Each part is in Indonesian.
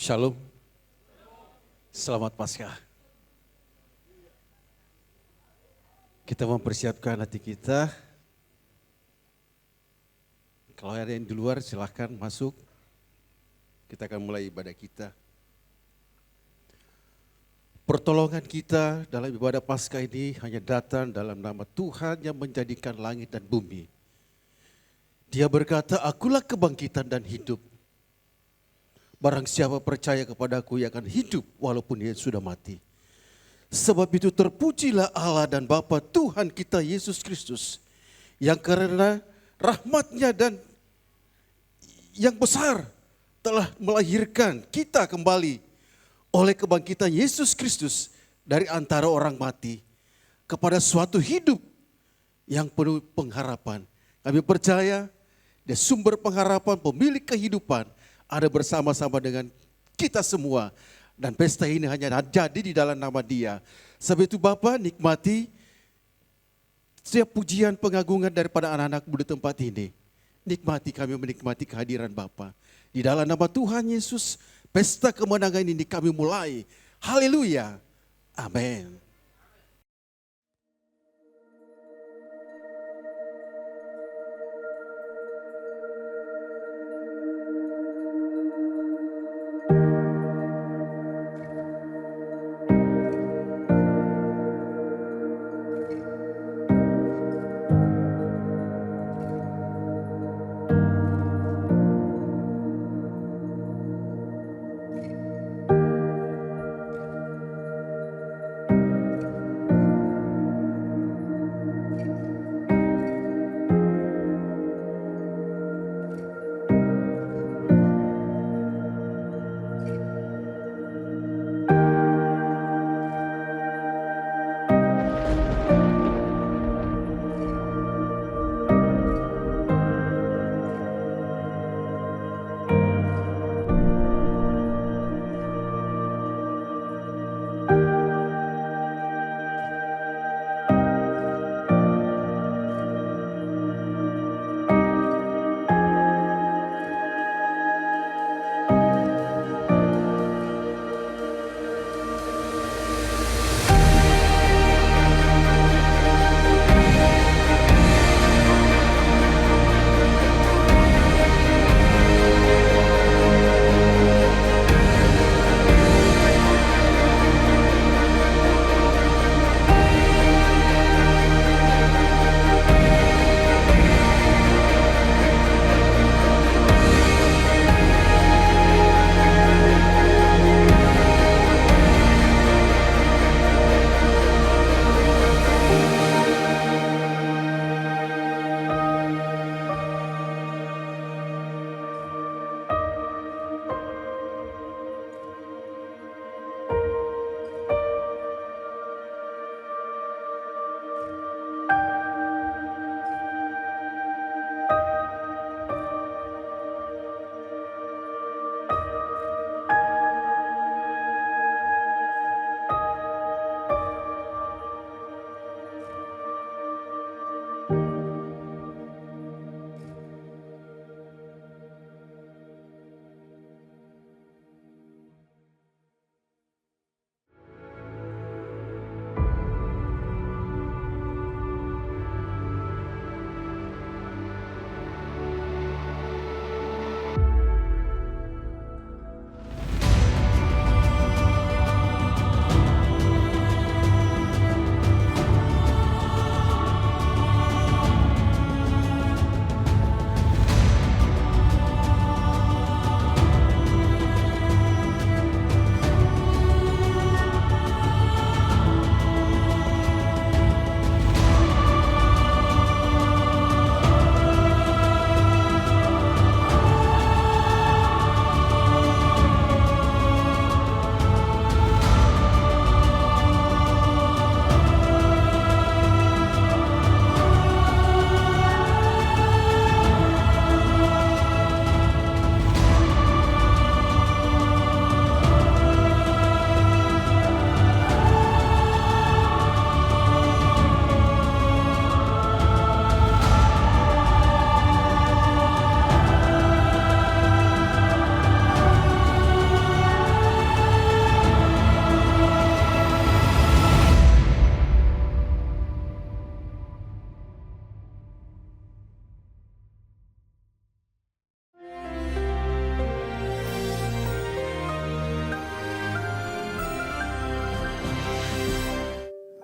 Shalom, selamat Paskah. Kita mempersiapkan hati kita. Kalau ada yang di luar silahkan masuk. Kita akan mulai ibadah kita. Pertolongan kita dalam ibadah Paskah ini hanya datang dalam nama Tuhan yang menjadikan langit dan bumi. Dia berkata, akulah kebangkitan dan hidup. Barang siapa percaya kepadaku, ia akan hidup walaupun ia sudah mati. Sebab itu terpujilah Allah dan Bapa Tuhan kita Yesus Kristus, yang karena rahmatnya dan yang besar telah melahirkan kita kembali oleh kebangkitan Yesus Kristus dari antara orang mati kepada suatu hidup yang penuh pengharapan. Kami percaya Dia sumber pengharapan, pemilik kehidupan, ada bersama-sama dengan kita semua. Dan pesta ini hanya jadi di dalam nama Dia. Sebab itu Bapa, nikmati setiap pujian pengagungan daripada anak-anak di tempat ini. Nikmati, kami menikmati kehadiran Bapa. Di dalam nama Tuhan Yesus, pesta kemenangan ini kami mulai. Haleluya. Amin.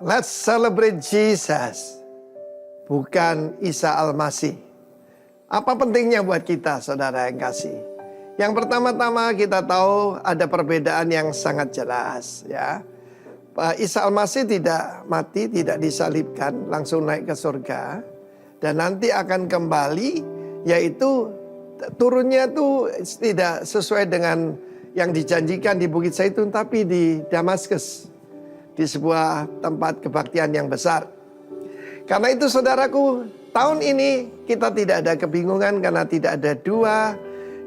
Let's celebrate Jesus, bukan Isa Al-Masih. Apa pentingnya buat kita, saudara yang kasih? Yang pertama-tama kita tahu ada perbedaan yang sangat jelas, ya. Isa Al-Masih tidak mati, tidak disalibkan, langsung naik ke surga. Dan nanti akan kembali, yaitu turunnya itu tidak sesuai dengan yang dijanjikan di Bukit Zaitun, tapi di Damaskus, di sebuah tempat kebaktian yang besar. Karena itu saudaraku, tahun ini kita tidak ada kebingungan karena tidak ada dua,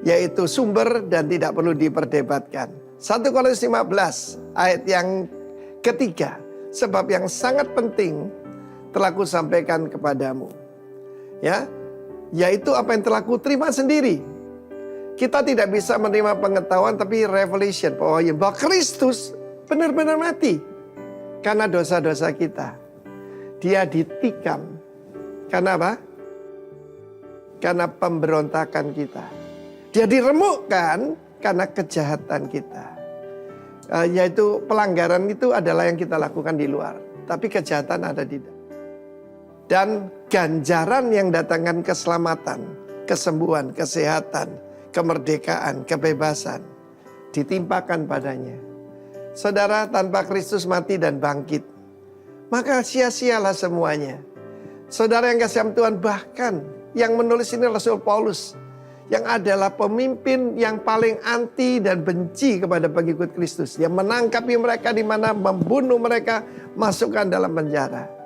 yaitu sumber dan tidak perlu diperdebatkan. 1 Korintus 15 ayat yang ketiga, sebab yang sangat penting telah kusampaikan kepadamu. Ya, yaitu apa yang telah kuterima sendiri. Kita tidak bisa menerima pengetahuan tapi revelation bahwa Kristus benar-benar mati karena dosa-dosa kita. Dia ditikam. Karena apa? Karena pemberontakan kita. Dia diremukkan karena kejahatan kita. Yaitu pelanggaran itu adalah yang kita lakukan di luar. Tapi kejahatan ada di dalam. Dan ganjaran yang datangkan keselamatan, kesembuhan, kesehatan, kemerdekaan, kebebasan ditimpakan padanya. Saudara, tanpa Kristus mati dan bangkit, maka sia-sialah semuanya. Saudara yang kasih Tuhan, bahkan yang menulis ini Rasul Paulus, yang adalah pemimpin yang paling anti dan benci kepada pengikut Kristus. Yang menangkapi mereka di mana, membunuh mereka, masukkan dalam penjara.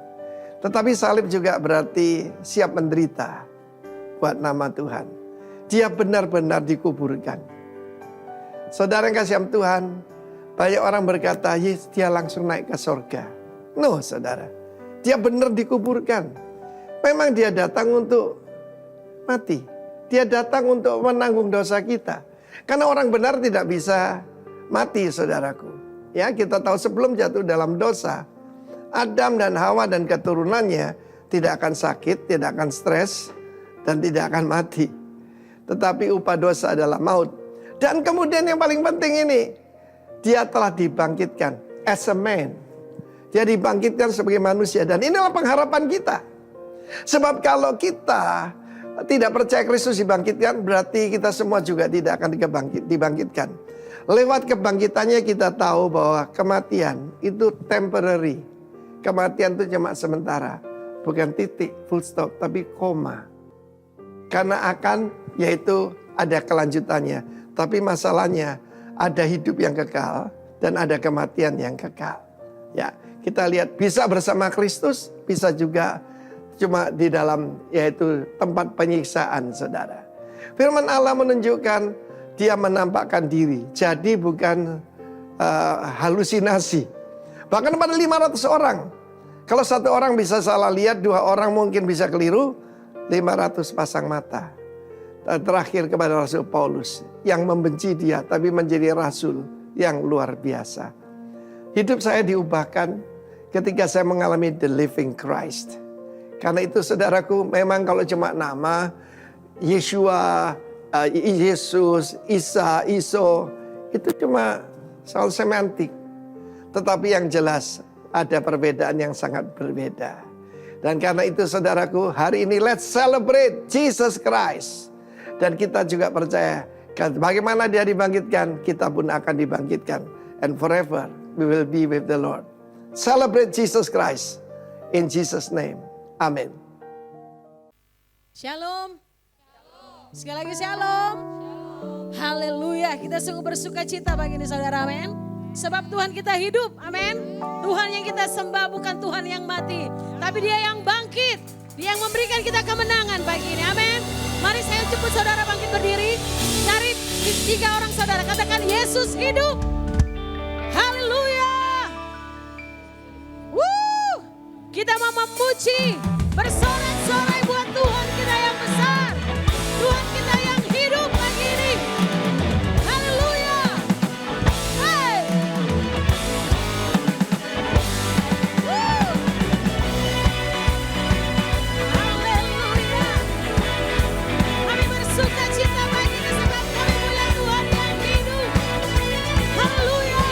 Tetapi salib juga berarti siap menderita buat nama Tuhan. Dia benar-benar dikuburkan. Saudara yang kasih Tuhan, banyak orang berkata, yes, dia langsung naik ke surga. No, saudara. Dia benar dikuburkan. Memang dia datang untuk mati. Dia datang untuk menanggung dosa kita. Karena orang benar tidak bisa mati, saudaraku. Ya, kita tahu sebelum jatuh dalam dosa, Adam dan Hawa dan keturunannya tidak akan sakit, tidak akan stres, dan tidak akan mati. Tetapi upah dosa adalah maut. Dan kemudian yang paling penting ini, dia telah dibangkitkan as a man. Dia dibangkitkan sebagai manusia. Dan inilah pengharapan kita. Sebab kalau kita tidak percaya Kristus dibangkitkan, berarti kita semua juga tidak akan dibangkitkan. Lewat kebangkitannya kita tahu bahwa kematian itu temporary. Kematian itu cuma sementara. Bukan titik, full stop, tapi koma. Karena akan, yaitu ada kelanjutannya. Tapi masalahnya ada hidup yang kekal dan ada kematian yang kekal. Ya, kita lihat bisa bersama Kristus, bisa juga cuma di dalam yaitu tempat penyiksaan, saudara. Firman Allah menunjukkan dia menampakkan diri. Jadi bukan halusinasi. Bahkan pada 500 orang. Kalau satu orang bisa salah lihat, dua orang mungkin bisa keliru, 500 pasang mata. Terakhir kepada Rasul Paulus yang membenci dia tapi menjadi rasul yang luar biasa. Hidup saya diubahkan ketika saya mengalami the living Christ. Karena itu saudaraku, memang kalau cuma nama Yeshua, Yesus, Isa, Iso, itu cuma soal semantik. Tetapi yang jelas ada perbedaan yang sangat berbeda. Dan karena itu saudaraku, hari ini let's celebrate Jesus Christ. Dan kita juga percaya bagaimana dia dibangkitkan, kita pun akan dibangkitkan. And forever we will be with the Lord. Celebrate Jesus Christ in Jesus' name. Amin. Shalom. Sekali lagi shalom. Haleluya. Kita sungguh bersuka cita bagi ini saudara, amin. Sebab Tuhan kita hidup, amin. Tuhan yang kita sembah bukan Tuhan yang mati, tapi dia yang bangkit. Dia yang memberikan kita kemenangan pagi ini, amin. Mari saya jemput saudara bangkit berdiri. Cari 3 orang saudara, katakan Yesus hidup. Haleluya. Kita mau memuji, bersorak-sorai buat Tuhan kita yang besar. Tuhan kita yang hidup pagi ini. Haleluya. Hey. Haleluya. Kami bersuka cita pagi ini sebab kami punya Tuhan yang hidup. Haleluya.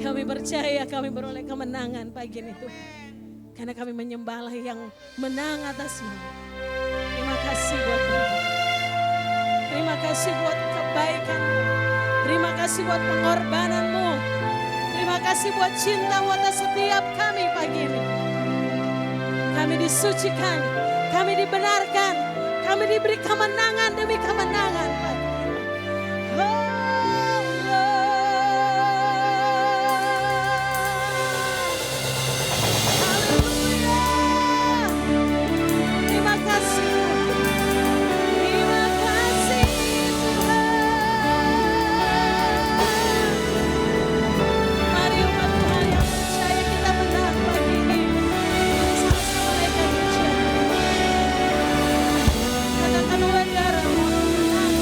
Kami percaya kami beroleh kemenangan pagi ini Tuhan. Karena kami menyembah Allah yang menang atas semua. Terima kasih buat Tuhan. Terima kasih buat kebaikan-Mu. Terima kasih buat pengorbanan-Mu. Terima kasih buat cinta-Mu atas setiap kami pagi ini. Kami disucikan, kami dibenarkan, kami diberi kemenangan demi kemenangan pagi ini. Terima kasih. Terima kasih Tuhan. Mari umat Tuhan yang percaya kita menang pagi ini. Sama-sama naikkan pujian. Katakan oleh darah-Mu menang.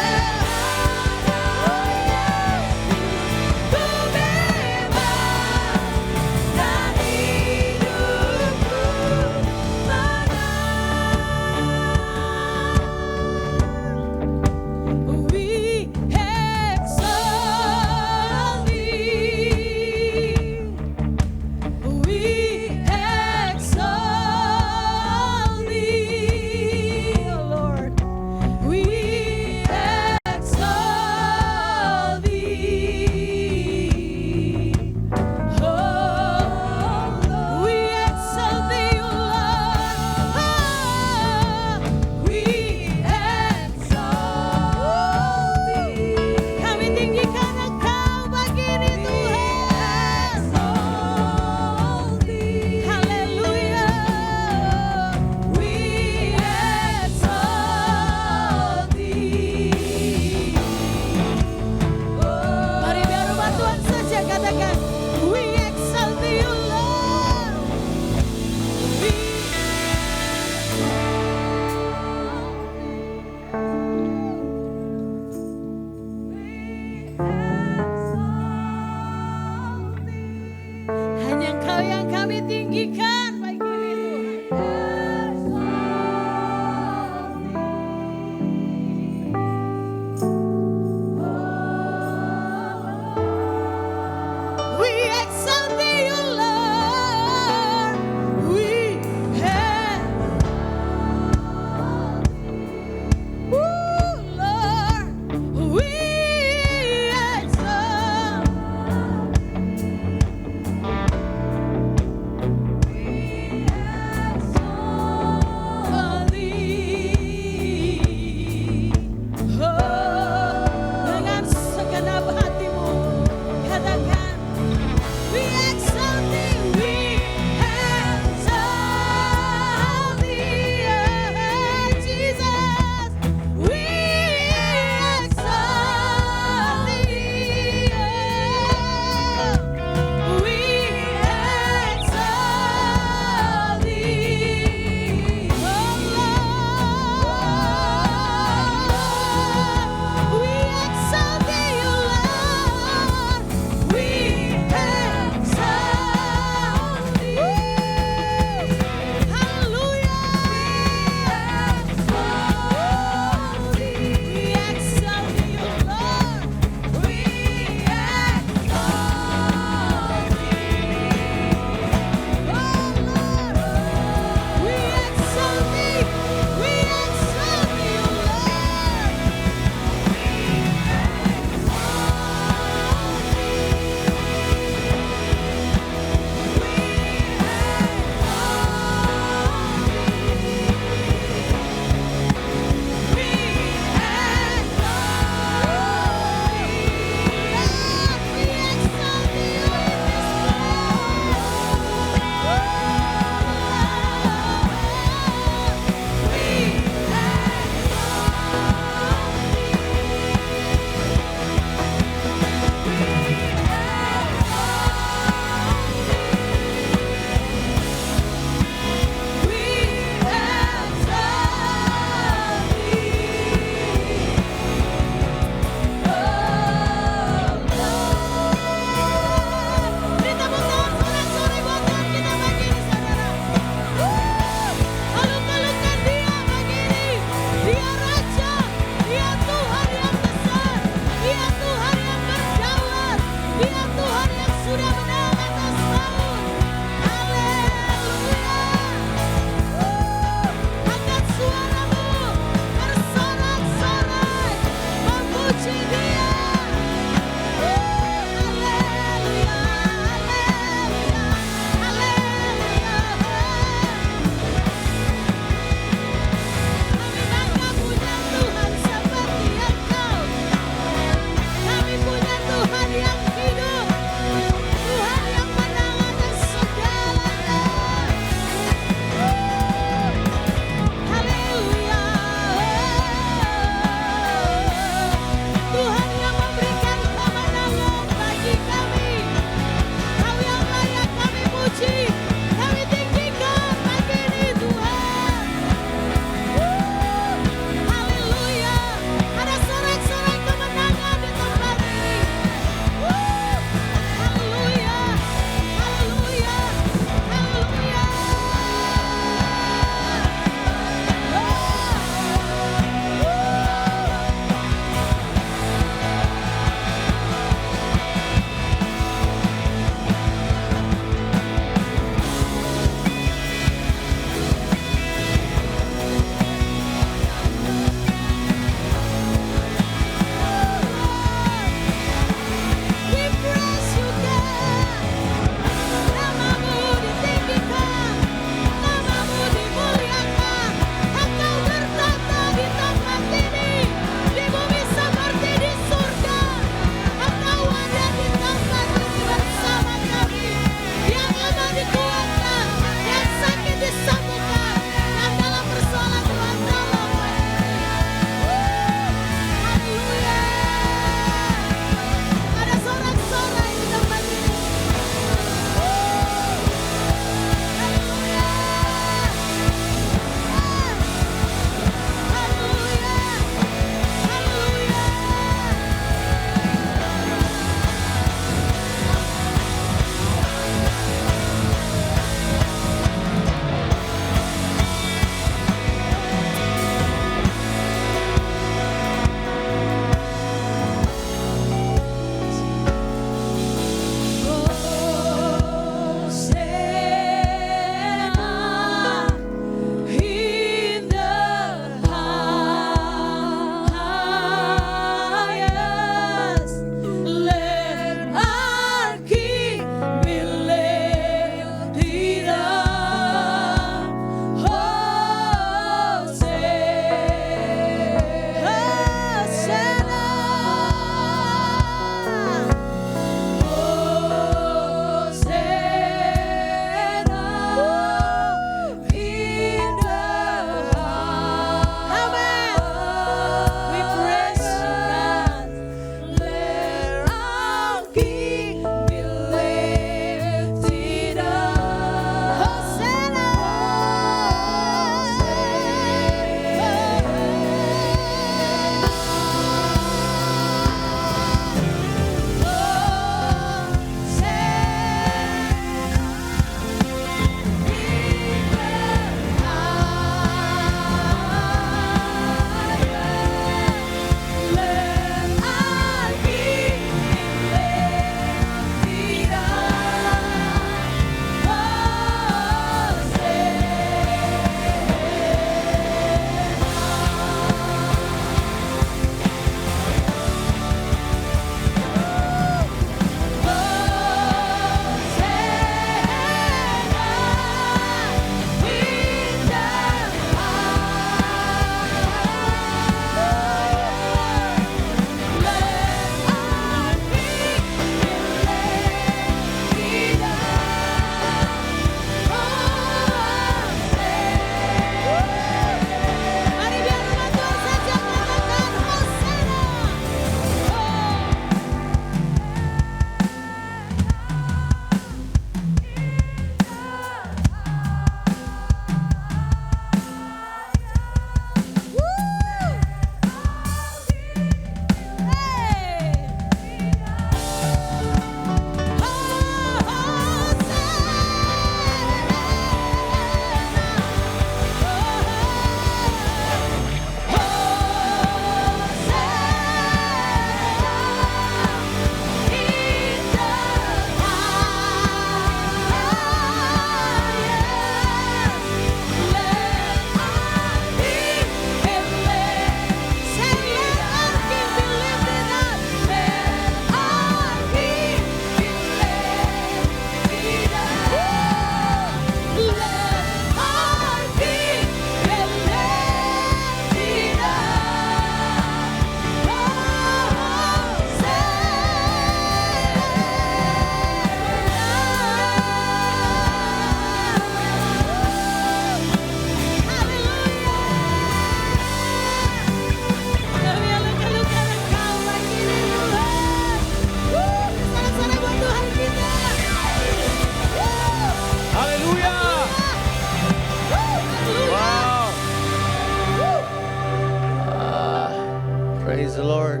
Praise the Lord.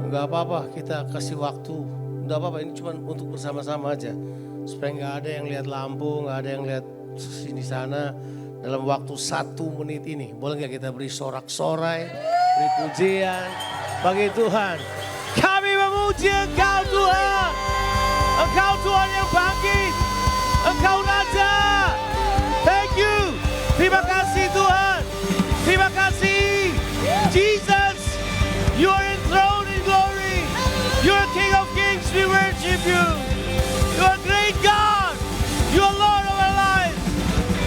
Gak apa-apa kita kasih waktu. Gak apa-apa, ini cuma untuk bersama-sama aja. Supaya gak ada yang lihat lampu, gak ada yang lihat sini sana. Dalam waktu 1 menit ini, boleh gak kita beri sorak-sorai, beri pujian bagi Tuhan. Kami memuji Engkau Tuhan. Engkau Tuhan yang bangkit. Engkau Raja. Thank you. Terima kasih Tuhan. Terima kasih. Jesus, you are enthroned in glory. You are King of Kings, we worship you. You are great God. You are Lord of our lives.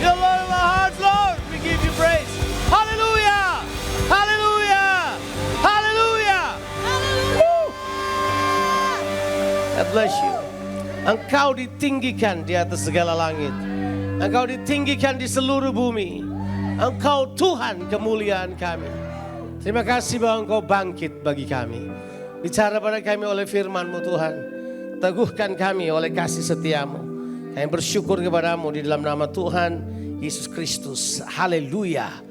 You are Lord of our hearts, Lord. We give you praise. Hallelujah. Hallelujah. Hallelujah. Woo. God bless you. Engkau ditinggikan di atas segala langit. Engkau ditinggikan di seluruh bumi. Engkau Tuhan kemuliaan kami. Terima kasih bahwa Engkau bangkit bagi kami. Bicara pada kami oleh firman-Mu Tuhan. Teguhkan kami oleh kasih setiamu. Kami bersyukur kepadamu di dalam nama Tuhan Yesus Kristus. Haleluya.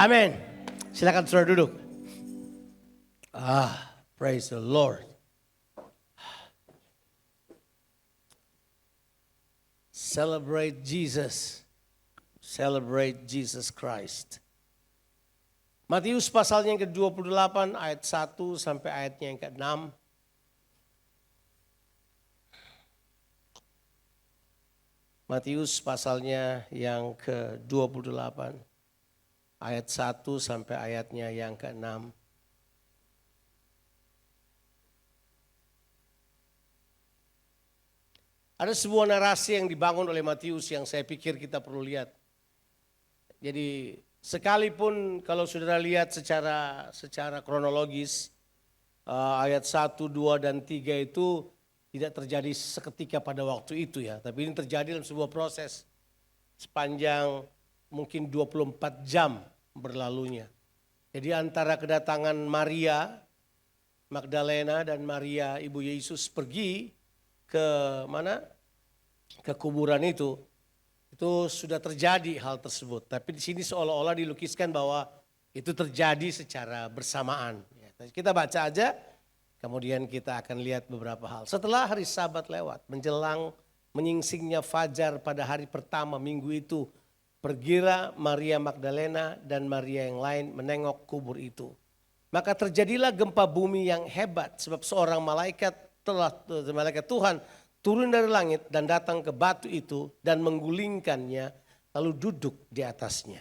Amin. Silakan saudara duduk. Praise the Lord. Celebrate Jesus. Celebrate Jesus Christ. Matius pasalnya yang ke-28 ayat 1 sampai ayatnya yang ke-6. Matius pasalnya yang ke-28 ayat 1 sampai ayatnya yang ke-6. Ada sebuah narasi yang dibangun oleh Matius yang saya pikir kita perlu lihat. Jadi sekalipun kalau saudara lihat secara kronologis ayat 1, 2, dan 3 itu tidak terjadi seketika pada waktu itu ya. Tapi ini terjadi dalam sebuah proses sepanjang mungkin 24 jam berlalunya. Jadi antara kedatangan Maria Magdalena dan Maria ibu Yesus pergi ke mana? Ke kuburan itu sudah terjadi hal tersebut. Tapi di sini seolah-olah dilukiskan bahwa itu terjadi secara bersamaan. Kita baca aja, kemudian kita akan lihat beberapa hal. Setelah hari Sabat lewat, menjelang menyingsingnya fajar pada hari pertama minggu itu, pergilah Maria Magdalena dan Maria yang lain menengok kubur itu. Maka terjadilah gempa bumi yang hebat sebab seorang malaikat Tuhan turun dari langit dan datang ke batu itu dan menggulingkannya lalu duduk di atasnya.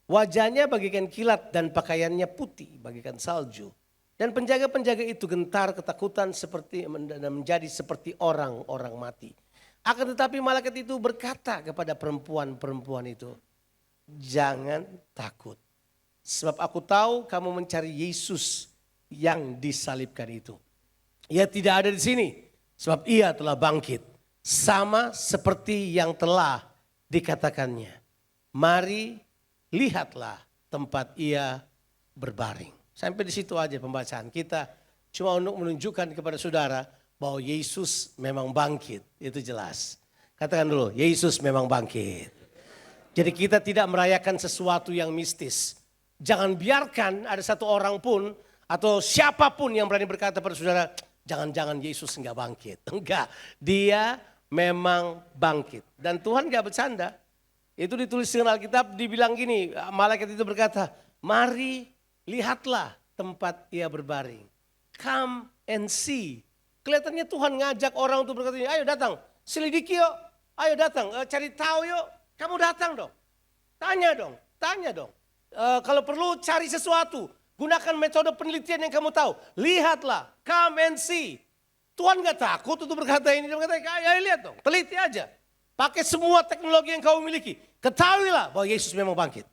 Wajahnya bagaikan kilat dan pakaiannya putih bagaikan salju. Dan penjaga-penjaga itu gentar ketakutan dan menjadi seperti orang-orang mati. Akan tetapi malaikat itu berkata kepada perempuan-perempuan itu, jangan takut. Sebab aku tahu kamu mencari Yesus yang disalibkan itu. Ia tidak ada di sini, sebab ia telah bangkit. Sama seperti yang telah dikatakannya. Mari lihatlah tempat ia berbaring. Sampai di situ aja pembacaan kita. Cuma untuk menunjukkan kepada saudara bahwa Yesus memang bangkit. Itu jelas. Katakan dulu, Yesus memang bangkit. Jadi kita tidak merayakan sesuatu yang mistis. Jangan biarkan ada satu orang pun atau siapapun yang berani berkata pada saudara, jangan-jangan Yesus enggak bangkit. Enggak, dia memang bangkit. Dan Tuhan enggak bercanda. Itu ditulis dengan Alkitab, dibilang gini, malaikat itu berkata, mari lihatlah tempat ia berbaring. Come and see. Kelihatannya Tuhan ngajak orang untuk berkata, ayo datang, selidiki yuk. Ayo datang, cari tahu yuk. Kamu datang dong. Tanya dong. Kalau perlu cari sesuatu. Gunakan metode penelitian yang kamu tahu. Lihatlah, come and see. Tuhan gak takut untuk berkata ini. Dia berkata, ayo lihat dong, teliti aja. Pakai semua teknologi yang kamu miliki. Ketahuilah bahwa Yesus memang bangkit.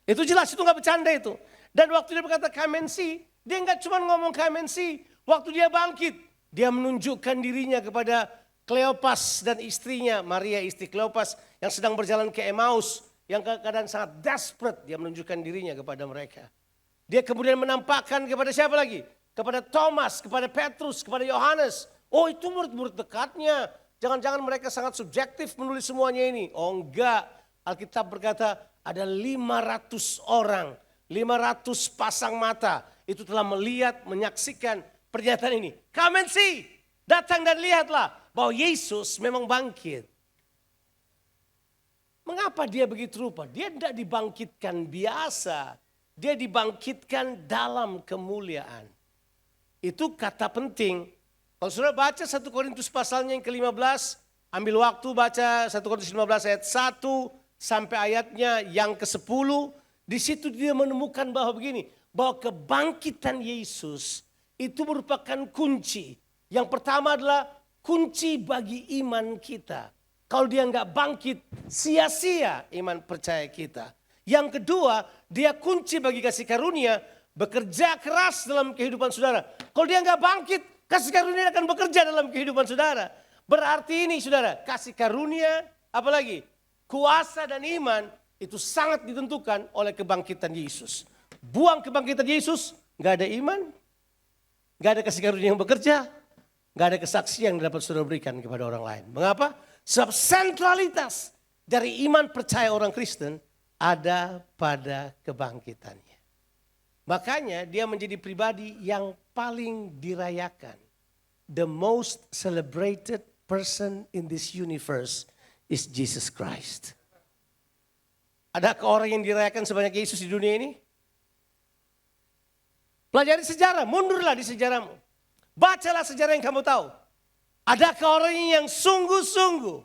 Itu jelas, itu gak bercanda itu. Dan waktu dia berkata come and see, dia gak cuma ngomong come and see. Waktu dia bangkit, dia menunjukkan dirinya kepada Kleopas dan istrinya, Maria istri Kleopas yang sedang berjalan ke Emmaus. Yang keadaan sangat desperate, dia menunjukkan dirinya kepada mereka. Dia kemudian menampakkan kepada siapa lagi? Kepada Thomas, kepada Petrus, kepada Yohanes. Oh itu murid-murid dekatnya. Jangan-jangan mereka sangat subjektif menulis semuanya ini. Oh enggak. Alkitab berkata ada 500 orang 500 pasang mata itu telah melihat, menyaksikan pernyataan ini. Come and see, datang dan lihatlah bahwa Yesus memang bangkit. Mengapa dia begitu rupa? Dia tidak dibangkitkan biasa, dia dibangkitkan dalam kemuliaan. Itu kata penting. Kalau saudara baca 1 Korintus pasalnya yang ke-15, ambil waktu baca 1 Korintus 15 ayat 1 sampai ayatnya yang ke-10. Di situ dia menemukan bahwa begini, bahwa kebangkitan Yesus itu merupakan kunci. Yang pertama adalah kunci bagi iman kita. Kalau dia nggak bangkit, sia-sia iman percaya kita. Yang kedua, dia kunci bagi kasih karunia, bekerja keras dalam kehidupan saudara. Kalau dia nggak bangkit, kasih karunia akan bekerja dalam kehidupan saudara. Berarti ini saudara, kasih karunia, apalagi kuasa dan iman, itu sangat ditentukan oleh kebangkitan Yesus. Buang kebangkitan Yesus, gak ada iman, gak ada kasih karunia yang bekerja, gak ada kesaksian yang dapat saudara berikan kepada orang lain. Mengapa? Sebab sentralitas dari iman percaya orang Kristen ada pada kebangkitannya. Makanya dia menjadi pribadi yang paling dirayakan. The most celebrated person in this universe is Jesus Christ. Adakah orang yang dirayakan sebanyak Yesus di dunia ini? Pelajari sejarah, mundurlah di sejarahmu. Bacalah sejarah yang kamu tahu. Adakah orang yang sungguh-sungguh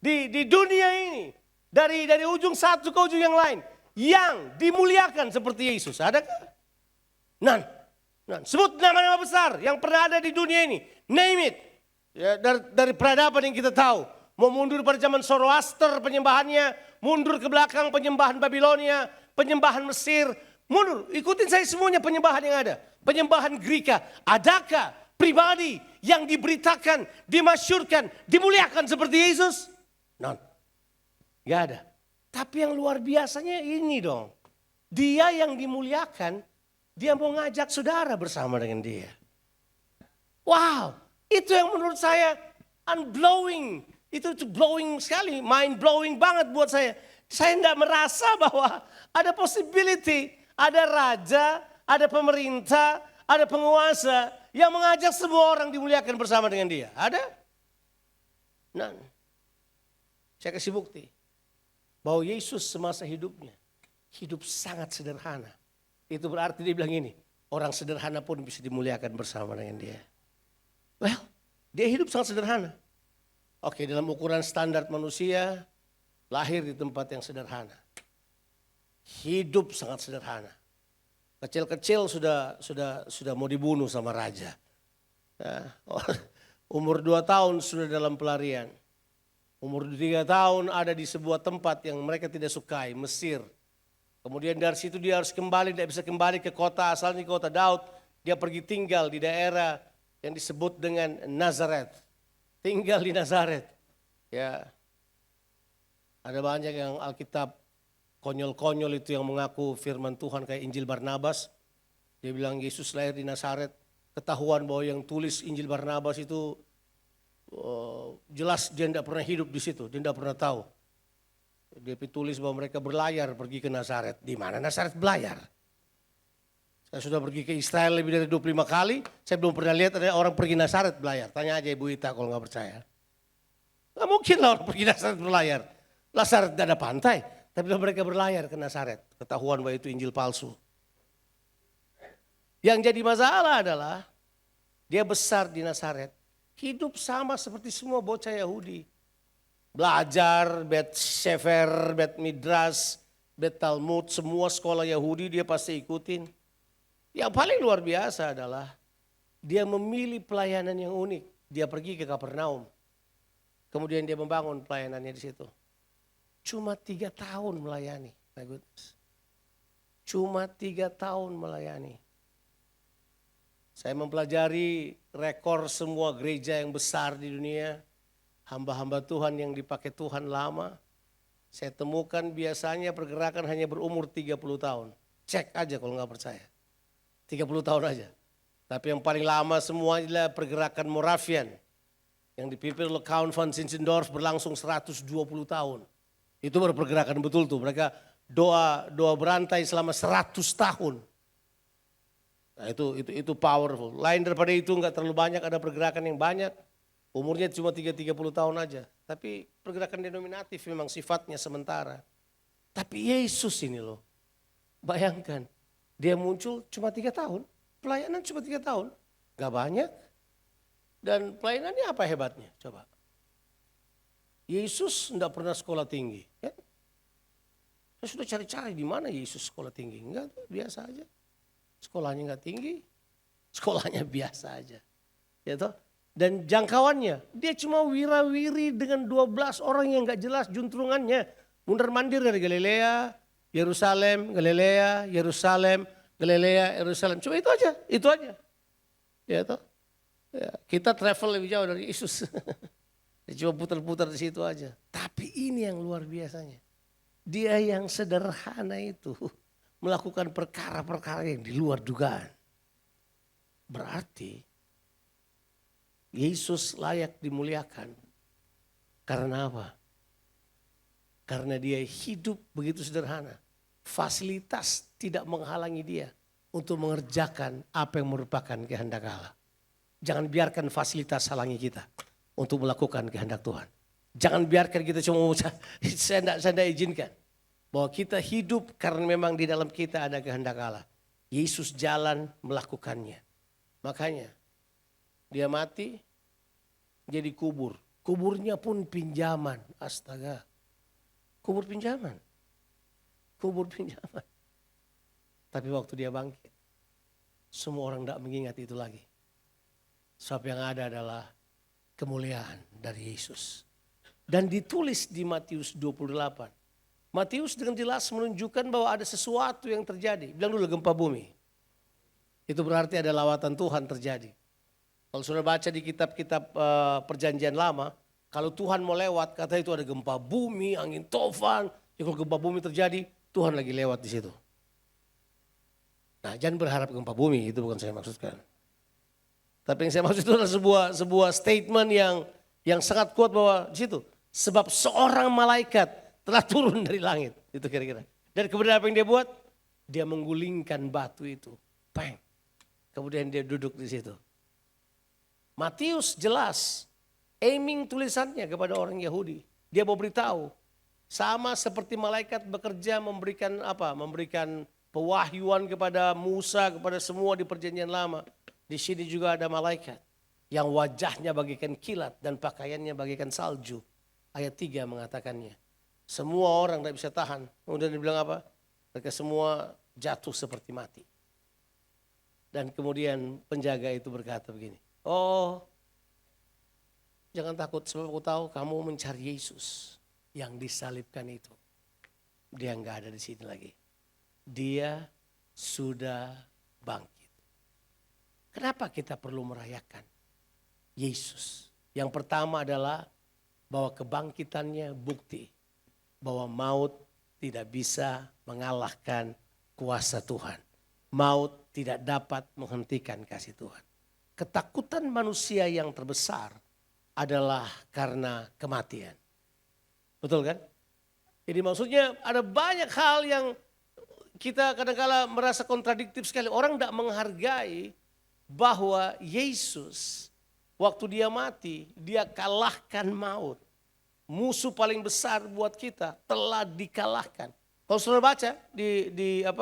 di dunia ini, dari ujung satu ke ujung yang lain, yang dimuliakan seperti Yesus? Adakah? None. Sebut nama-nama besar yang pernah ada di dunia ini. Name it. Ya, dari peradaban yang kita tahu. Mau mundur pada zaman Zoroaster penyembahannya, mundur ke belakang penyembahan Babilonia, penyembahan Mesir, mundur. Ikutin saya semuanya penyembahan yang ada. Penyembahan Greka. Adakah pribadi yang diberitakan, dimasyurkan, dimuliakan seperti Yesus? None. Gak ada. Tapi yang luar biasanya ini dong. Dia yang dimuliakan, dia mau ngajak saudara bersama dengan dia. Wow, itu yang menurut saya unblowing. Itu blowing sekali, mind blowing banget buat saya. Saya tidak merasa bahwa ada possibility, ada raja, ada pemerintah, ada penguasa yang mengajak semua orang dimuliakan bersama dengan dia. Ada? Nah, saya kasih bukti bahwa Yesus semasa hidupnya hidup sangat sederhana. Itu berarti dia bilang ini, orang sederhana pun bisa dimuliakan bersama dengan dia. Well, dia hidup sangat sederhana. Oke, dalam ukuran standar manusia, lahir di tempat yang sederhana. Hidup sangat sederhana. Kecil-kecil sudah mau dibunuh sama raja. Nah, umur 2 tahun sudah dalam pelarian. Umur 3 tahun ada di sebuah tempat yang mereka tidak sukai, Mesir. Kemudian dari situ dia harus kembali, tidak bisa kembali ke kota asalnya, kota Daud. Dia pergi tinggal di daerah yang disebut dengan Nazaret. Tinggal di Nazaret. Ya. Ada banyak yang Alkitab konyol-konyol itu yang mengaku firman Tuhan kayak Injil Barnabas. Dia bilang Yesus lahir di Nazaret. Ketahuan bahwa yang tulis Injil Barnabas itu jelas dia tidak pernah hidup di situ. Dia tidak pernah tahu. Dia tulis bahwa mereka berlayar pergi ke Nazaret. Di mana Nazaret berlayar? Saya sudah pergi ke Israel lebih dari 25 kali. Saya belum pernah lihat ada orang pergi Nazaret berlayar. Tanya aja Ibu Ita kalau nggak percaya. Nggak mungkin lah orang pergi Nazaret berlayar. Nazaret tidak ada pantai. Tapi mereka berlayar ke Nazaret. Ketahuan bahwa itu Injil palsu. Yang jadi masalah adalah dia besar di Nazaret. Hidup sama seperti semua bocah Yahudi. Belajar, Bet Sefer, Bet Midras, Bet Talmud, semua sekolah Yahudi dia pasti ikutin. Yang paling luar biasa adalah dia memilih pelayanan yang unik. Dia pergi ke Kapernaum. Kemudian dia membangun pelayanannya di situ. Cuma 3 tahun melayani. My goodness. Cuma 3 tahun melayani. Saya mempelajari rekor semua gereja yang besar di dunia. Hamba-hamba Tuhan yang dipakai Tuhan lama. Saya temukan biasanya pergerakan hanya berumur 30 tahun. Cek aja kalau nggak percaya. 30 tahun aja. Tapi yang paling lama semua adalah pergerakan Moravian. Yang dipimpin oleh Count von Zinzendorf berlangsung 120 tahun. Itu baru pergerakan betul tuh. Mereka doa berantai selama 100 tahun. Nah, itu powerful. Lain daripada itu enggak terlalu banyak, ada pergerakan yang banyak. Umurnya cuma 30 tahun aja. Tapi pergerakan denominatif memang sifatnya sementara. Tapi Yesus ini loh. Bayangkan, dia muncul cuma 3 tahun. Pelayanan cuma 3 tahun. Gak banyak. Dan pelayanannya apa hebatnya? Coba. Yesus enggak pernah sekolah tinggi. Kan? Saya sudah cari-cari di mana Yesus sekolah tinggi. Enggak, biasa aja. Sekolahnya enggak tinggi. Sekolahnya biasa aja. Ya toh? Dan jangkauannya, dia cuma wirawiri dengan 12 orang yang enggak jelas juntrungannya. Mundar-mandir dari Galilea, Yerusalem, Galilea, Yerusalem, Galilea, Yerusalem. Cuma itu aja. Ya toh? Ya, kita travel lebih jauh dari Yesus. Cuma putar-putar di situ aja. Tapi ini yang luar biasanya. Dia yang sederhana itu melakukan perkara-perkara yang di luar dugaan. Berarti Yesus layak dimuliakan. Karena apa? Karena dia hidup begitu sederhana. Fasilitas tidak menghalangi dia untuk mengerjakan apa yang merupakan kehendak Allah. Jangan biarkan fasilitas halangi kita untuk melakukan kehendak Tuhan. Jangan biarkan kita cuma saya tidak izinkan. Bahwa kita hidup karena memang di dalam kita ada kehendak Allah. Yesus jalan melakukannya. Makanya dia mati jadi kubur. Kuburnya pun pinjaman. Astaga. Kubur pinjaman. Tapi waktu dia bangkit. Semua orang tidak mengingat itu lagi. Sebab yang ada adalah kemuliaan dari Yesus. Dan ditulis di Matius 28. Matius dengan jelas menunjukkan bahwa ada sesuatu yang terjadi. Bilang dulu gempa bumi. Itu berarti ada lawatan Tuhan terjadi. Kalau sudah baca di kitab-kitab perjanjian lama. Kalau Tuhan mau lewat kata itu ada gempa bumi, angin tofan. Ya kalau gempa bumi terjadi Tuhan lagi lewat di situ. Nah jangan berharap gempa bumi, itu bukan saya maksudkan. Tapi yang saya maksud itu adalah sebuah statement yang sangat kuat bahwa di situ. Sebab seorang malaikat telah turun dari langit. Itu kira-kira. Dan kemudian apa yang dia buat? Dia menggulingkan batu itu. Peng. Kemudian dia duduk di situ. Matius jelas. Aiming tulisannya kepada orang Yahudi. Dia mau beritahu. Sama seperti malaikat bekerja memberikan apa? Memberikan pewahyuan kepada Musa, kepada semua di perjanjian lama. Di sini juga ada malaikat yang wajahnya bagaikan kilat dan pakaiannya bagaikan salju. Ayat 3 mengatakannya. Semua orang tidak bisa tahan. Kemudian dibilang apa? Mereka semua jatuh seperti mati. Dan kemudian penjaga itu berkata begini. Oh, jangan takut sebab aku tahu kamu mencari Yesus yang disalibkan itu. Dia enggak ada di sini lagi. Dia sudah bangkit. Kenapa kita perlu merayakan Yesus? Yang pertama adalah bahwa kebangkitannya bukti bahwa maut tidak bisa mengalahkan kuasa Tuhan. Maut tidak dapat menghentikan kasih Tuhan. Ketakutan manusia yang terbesar adalah karena kematian. Betul kan? Jadi maksudnya ada banyak hal yang kita kadang-kala merasa kontradiktif sekali. Orang tidak menghargai bahwa Yesus waktu dia mati, dia kalahkan maut. Musuh paling besar buat kita telah dikalahkan. Kalau saudara baca di 1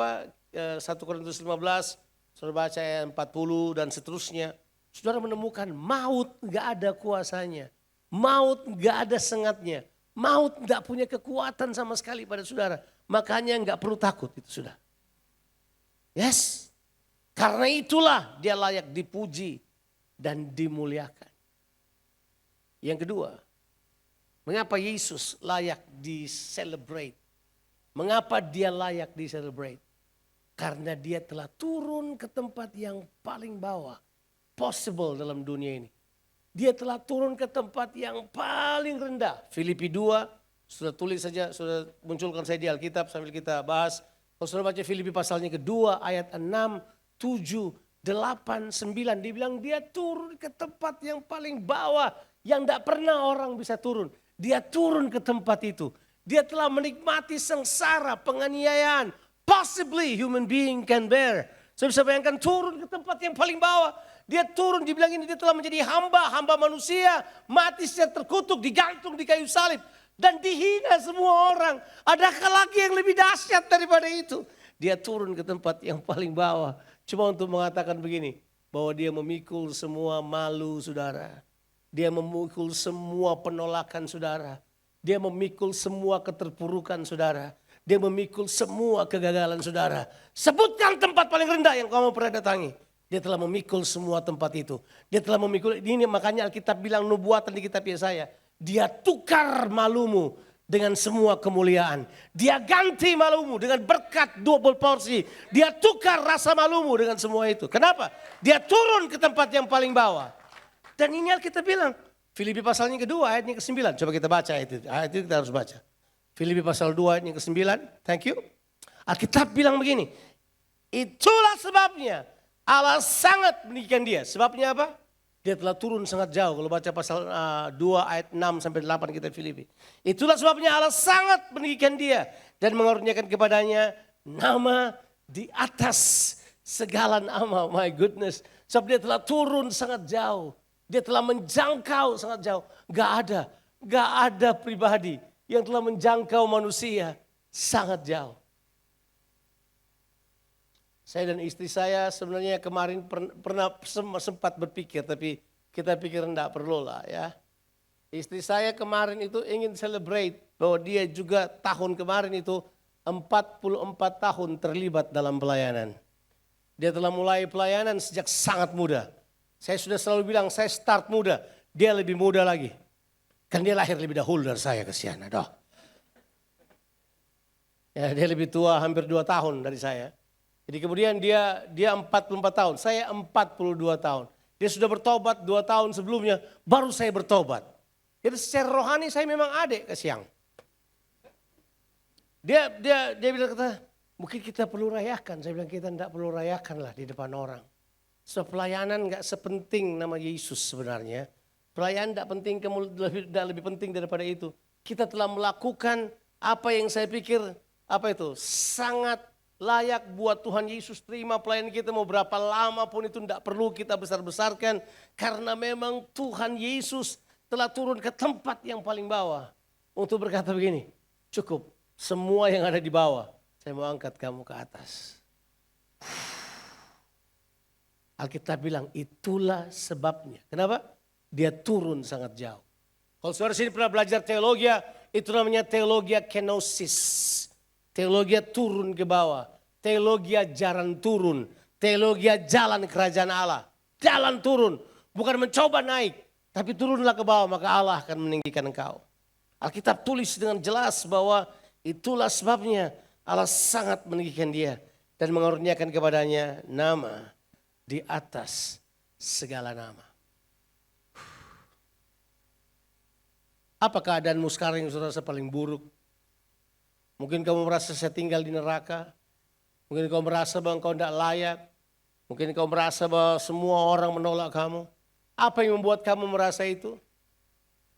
Korintus 15, saudara baca ayat 40 dan seterusnya, saudara menemukan maut gak ada kuasanya. Maut gak ada sengatnya. Maut gak punya kekuatan sama sekali pada saudara. Makanya gak perlu takut itu sudah. Yes. Karena itulah dia layak dipuji dan dimuliakan. Yang kedua, mengapa Yesus layak di-celebrate? Mengapa dia layak di-celebrate? Karena dia telah turun ke tempat yang paling bawah possible dalam dunia ini. Dia telah turun ke tempat yang paling rendah. Filipi 2, sudah tulis saja, sudah munculkan saya di Alkitab sambil kita bahas. Kalau sudah baca Filipi pasalnya kedua ayat 6, 7, 8, 9. Dibilang dia turun ke tempat yang paling bawah. Yang tidak pernah orang bisa turun. Dia turun ke tempat itu. Dia telah menikmati sengsara, penganiayaan. Possibly human being can bear. Saya bisa bayangkan turun ke tempat yang paling bawah. Dia turun, dibilang ini dia telah menjadi hamba manusia. Mati secara terkutuk, digantung di kayu salib. Dan dihina semua orang. Adakah lagi yang lebih dahsyat daripada itu? Dia turun ke tempat yang paling bawah. Cuma untuk mengatakan begini. Bahwa dia memikul semua malu saudara. Dia memikul semua penolakan saudara. Dia memikul semua keterpurukan saudara. Dia memikul semua kegagalan saudara. Sebutkan tempat paling rendah yang kamu pernah datangi. Dia telah memikul semua tempat itu. Dia telah memikul, ini makanya Alkitab bilang nubuatan di kitab Yesaya. Dia tukar malumu dengan semua kemuliaan. Dia ganti malumu dengan berkat double porsi. Dia tukar rasa malumu dengan semua itu. Kenapa? Dia turun ke tempat yang paling bawah. Dan ini Alkitab bilang. Filipi pasalnya kedua ayatnya ke-9. Coba kita baca ayat itu. Ayat itu kita harus baca. Filipi pasal 2 ayatnya ke-9. Thank you. Alkitab bilang begini. Itulah sebabnya Allah sangat meninggikan dia. Sebabnya apa? Dia telah turun sangat jauh. Kalau baca pasal 2 ayat 6 sampai 8 kita Filipi. Itulah sebabnya Allah sangat meninggikan dia. Dan mengaruniakan kepadanya nama di atas segala nama. My goodness. Sebab dia telah turun sangat jauh. Dia telah menjangkau sangat jauh. Gak ada pribadi yang telah menjangkau manusia sangat jauh. Saya dan istri saya sebenarnya kemarin pernah sempat berpikir, tapi kita pikir enggak perlu lah ya. Istri saya kemarin itu ingin celebrate bahwa dia juga tahun kemarin itu 44 tahun terlibat dalam pelayanan. Dia telah mulai pelayanan sejak sangat muda. Saya sudah selalu bilang saya start muda, dia lebih muda lagi. Kan dia lahir lebih dahulu dari saya kesian. Aduh. Ya, dia lebih tua hampir 2 tahun dari saya. Jadi kemudian dia 44 tahun, saya 42 tahun. Dia sudah bertobat 2 tahun sebelumnya, baru saya bertobat. Jadi secara rohani saya memang adik ke Siang. Dia bilang kata, mungkin kita perlu rayakan. Saya bilang kita tidak perlu rayakan lah di depan orang. So pelayanan gak sepenting nama Yesus sebenarnya. Pelayanan tidak penting, lebih penting daripada itu. Kita telah melakukan apa yang saya pikir sangat layak buat Tuhan Yesus terima pelayanan kita mau berapa lama pun itu tidak perlu kita besar-besarkan. Karena memang Tuhan Yesus telah turun ke tempat yang paling bawah. Untuk berkata begini, cukup semua yang ada di bawah saya mau angkat kamu ke atas. Alkitab bilang itulah sebabnya. Kenapa? Dia turun sangat jauh. Kalau saudara sini pernah belajar teologi, itu namanya teologi kenosis. Teologi turun ke bawah. Teologi jalan turun. Teologi jalan kerajaan Allah. Jalan turun. Bukan mencoba naik. Tapi turunlah ke bawah maka Allah akan meninggikan engkau. Alkitab tulis dengan jelas bahwa itulah sebabnya Allah sangat meninggikan dia. Dan mengaruniakan kepadanya nama di atas segala nama. Apa keadaanmu sekarang yang saudara paling buruk? Mungkin kamu merasa saya tinggal di neraka. Mungkin kamu merasa bahwa engkau tidak layak. Mungkin kamu merasa bahwa semua orang menolak kamu. Apa yang membuat kamu merasa itu?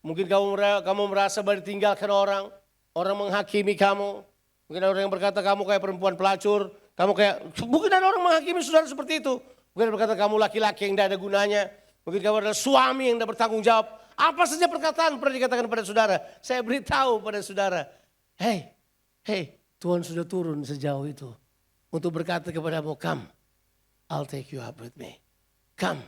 Mungkin kamu merasa bahwa ditinggalkan orang. Orang menghakimi kamu. Mungkin ada orang yang berkata kamu kayak perempuan pelacur. Mungkin ada orang menghakimi saudara seperti itu. Mungkin berkata kamu laki-laki yang tidak ada gunanya. Mungkin kamu adalah suami yang tidak bertanggung jawab. Apa saja perkataan pernah dikatakan pada saudara. Saya beritahu pada saudara. Hey, Tuhan sudah turun sejauh itu. Untuk berkata kepadamu, come, I'll take you up with me. Come,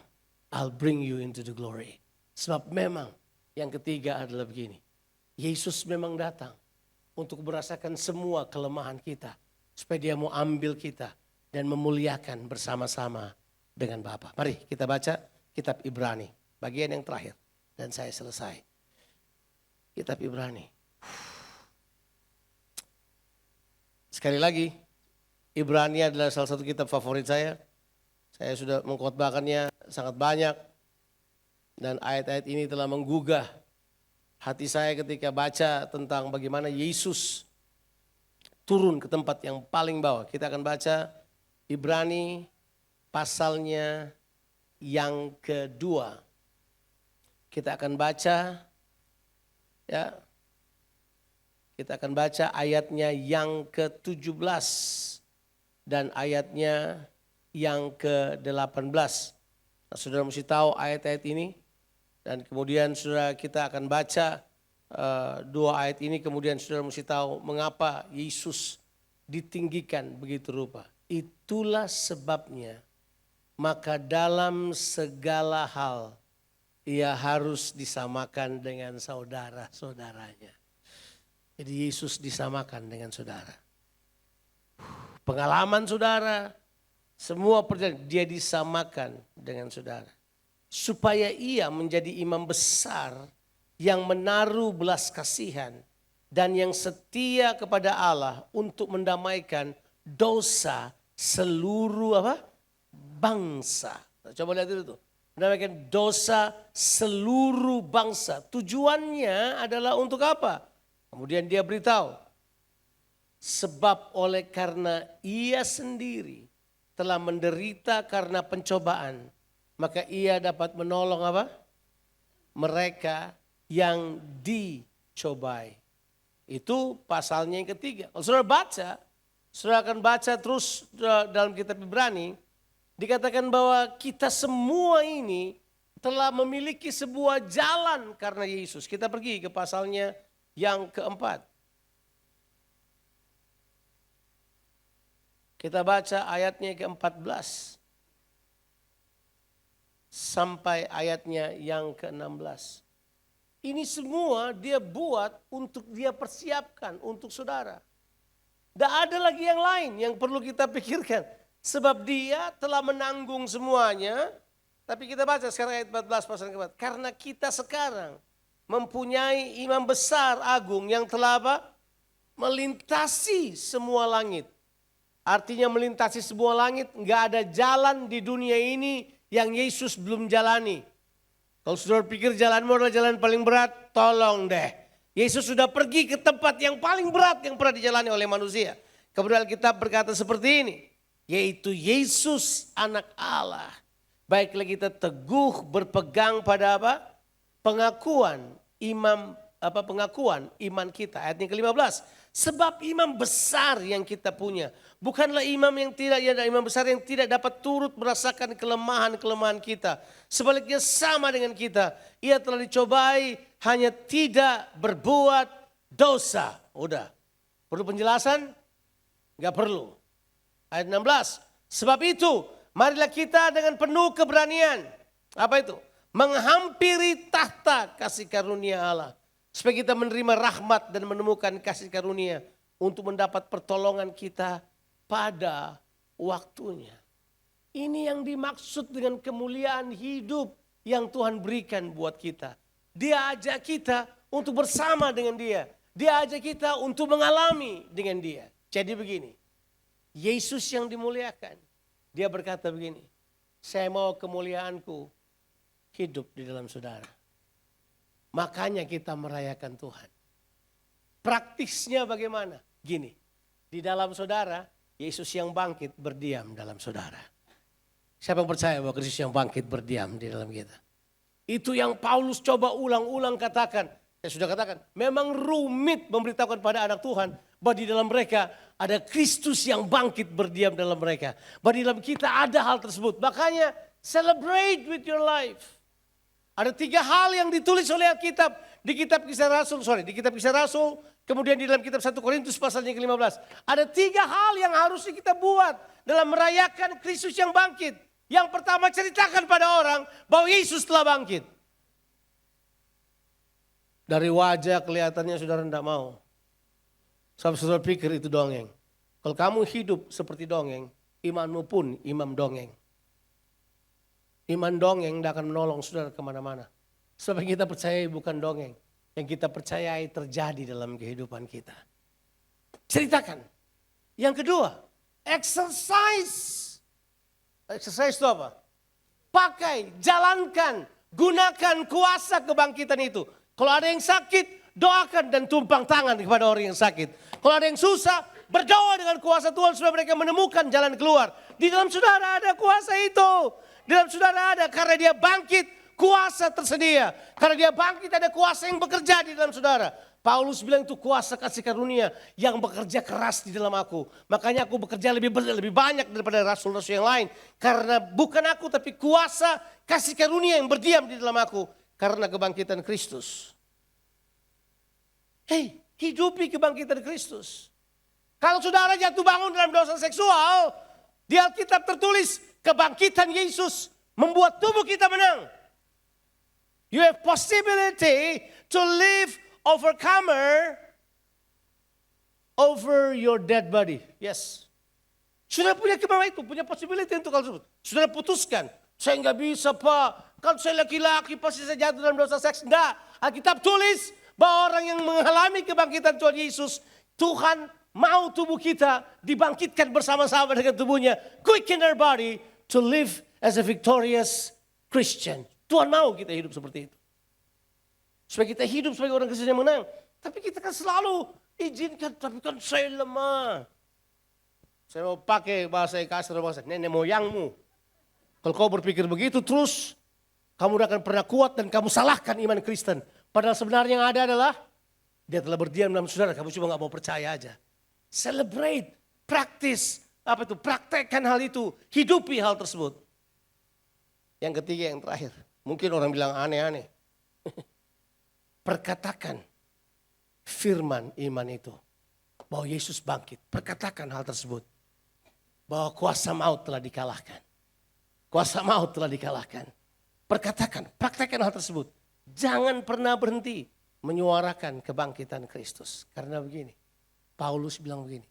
I'll bring you into the glory. Sebab memang yang ketiga adalah begini. Yesus memang datang untuk merasakan semua kelemahan kita. Supaya dia mau ambil kita dan memuliakan bersama-sama dengan Bapa. Mari kita baca kitab Ibrani, bagian yang terakhir. Dan saya selesai. Kitab Ibrani. Sekali lagi, Ibrani adalah salah satu kitab favorit saya. Saya sudah mengkhotbahkannya sangat banyak. Dan ayat-ayat ini telah menggugah hati saya ketika baca tentang bagaimana Yesus turun ke tempat yang paling bawah. Kita akan baca Ibrani pasalnya yang kedua. Kita akan baca ya. Kita akan baca ayatnya yang ke-17 dan ayatnya yang ke-18. Nah, saudara mesti tahu ayat-ayat ini dan kemudian saudara kita akan baca dua ayat ini, kemudian saudara mesti tahu mengapa Yesus ditinggikan begitu rupa. Itulah sebabnya maka dalam segala hal ia harus disamakan dengan saudara-saudaranya. Jadi Yesus disamakan dengan saudara. Pengalaman saudara, semua perjalanan dia disamakan dengan saudara. Supaya ia menjadi imam besar yang menaruh belas kasihan dan yang setia kepada Allah untuk mendamaikan dosa seluruh bangsa. Coba lihat itu tuh. Mendamaikan dosa seluruh bangsa. Tujuannya adalah untuk apa? Kemudian dia beritahu, sebab oleh karena ia sendiri telah menderita karena pencobaan, maka ia dapat menolong mereka yang dicobai. Itu pasalnya yang ketiga. Kalau saudara baca, saudara akan baca terus dalam kitab Ibrani, dikatakan bahwa kita semua ini telah memiliki sebuah jalan karena Yesus. Kita pergi ke pasalnya yang keempat. Kita baca ayatnya ke-14 sampai ayatnya yang ke-16. Ini semua dia buat untuk dia persiapkan untuk saudara. Tidak ada lagi yang lain yang perlu kita pikirkan. Sebab dia telah menanggung semuanya. Tapi kita baca sekarang ayat 14 pasal keempat. Karena kita sekarang mempunyai imam besar agung yang telah melintasi semua langit. Artinya melintasi semua langit, enggak ada jalan di dunia ini yang Yesus belum jalani. Kalau saudara pikir jalanmu adalah jalan paling berat, tolong deh. Yesus sudah pergi ke tempat yang paling berat yang pernah dijalani oleh manusia. Kemudian Alkitab berkata seperti ini, yaitu Yesus anak Allah. Baiklah kita teguh berpegang pada pengakuan iman kita. Ayat yang ke-15. Sebab imam besar yang kita punya bukanlah imam besar yang tidak dapat turut merasakan kelemahan-kelemahan kita. Sebaliknya sama dengan kita. Ia telah dicobai hanya tidak berbuat dosa. Udah. Perlu penjelasan? Enggak perlu. Ayat 16. Sebab itu marilah kita dengan penuh keberanian. Apa itu? Menghampiri tahta kasih karunia Allah. Supaya kita menerima rahmat dan menemukan kasih karunia untuk mendapat pertolongan kita pada waktunya. Ini yang dimaksud dengan kemuliaan hidup yang Tuhan berikan buat kita. Dia ajak kita untuk bersama dengan dia. Dia ajak kita untuk mengalami dengan dia. Jadi begini, Yesus yang dimuliakan, dia berkata begini, saya mau kemuliaanku hidup di dalam saudara. Makanya kita merayakan Tuhan. Praktisnya bagaimana? Gini, di dalam saudara, Yesus yang bangkit berdiam dalam saudara. Siapa yang percaya bahwa Kristus yang bangkit berdiam di dalam kita? Itu yang Paulus coba ulang-ulang katakan. Saya sudah katakan, memang rumit memberitahukan pada anak Tuhan bahwa di dalam mereka ada Kristus yang bangkit berdiam dalam mereka. Bahwa di dalam kita ada hal tersebut. Makanya celebrate with your life. Ada 3 hal yang ditulis oleh Alkitab di kitab Kisah Rasul, kemudian di dalam kitab 1 Korintus pasalnya ke-15. Ada 3 hal yang harusnya kita buat dalam merayakan Kristus yang bangkit. Yang pertama, ceritakan pada orang bahwa Yesus telah bangkit. Dari wajah kelihatannya saudara tidak mau. Sampai saudara pikir itu dongeng. Kalau kamu hidup seperti dongeng, imanmu pun imam dongeng. Iman dongeng tidak akan menolong saudara kemana-mana. Sebab yang kita percayai bukan dongeng. Yang kita percayai terjadi dalam kehidupan kita. Ceritakan. Yang kedua, exercise. Exercise itu apa? Pakai, jalankan, gunakan kuasa kebangkitan itu. Kalau ada yang sakit, doakan dan tumpang tangan kepada orang yang sakit. Kalau ada yang susah, berdoa dengan kuasa Tuhan supaya mereka menemukan jalan keluar. Di dalam saudara ada kuasa itu. Di dalam saudara ada, karena dia bangkit, kuasa tersedia. Karena dia bangkit, ada kuasa yang bekerja di dalam saudara. Paulus bilang itu kuasa kasih karunia yang bekerja keras di dalam aku. Makanya aku bekerja lebih banyak daripada rasul-rasul yang lain. Karena bukan aku tapi kuasa kasih karunia yang berdiam di dalam aku. Karena kebangkitan Kristus. Hei, hidupi kebangkitan Kristus. Kalau saudara jatuh bangun dalam dosa seksual, di Alkitab tertulis kebangkitan Yesus membuat tubuh kita menang. You have possibility to live overcomer over your dead body. Yes. Sudah punya kemampuan itu, punya possibility untuk hal tersebut. Sudah putuskan, saya nggak bisa Pak, kan saya laki-laki pasti saya jatuh dalam dosa seks. Enggak, Alkitab tulis bahwa orang yang mengalami kebangkitan Tuhan Yesus, Tuhan mau tubuh kita dibangkitkan bersama-sama dengan tubuhnya. Quicken our body to live as a victorious Christian. Tuhan mau kita hidup seperti itu. Supaya kita hidup sebagai orang Kristen yang menang. Tapi kita kan selalu izinkan, tapi kan saya lemah. Saya mau pakai bahasa kasar, bahasa nenek moyangmu. Kalau kau berpikir begitu terus, kamu akan pernah kuat dan kamu salahkan iman Kristen. Padahal sebenarnya yang ada adalah, dia telah berdiam dalam saudara, kamu cuma gak mau percaya aja. Celebrate, practice, praktekkan hal itu, hidupi hal tersebut. Yang ketiga, yang terakhir, mungkin orang bilang aneh-aneh. Perkatakan firman iman itu. Bahwa Yesus bangkit. Perkatakan hal tersebut. Bahwa kuasa maut telah dikalahkan. Kuasa maut telah dikalahkan. Perkatakan, praktekkan hal tersebut. Jangan pernah berhenti menyuarakan kebangkitan Kristus. Karena begini, Paulus bilang begini.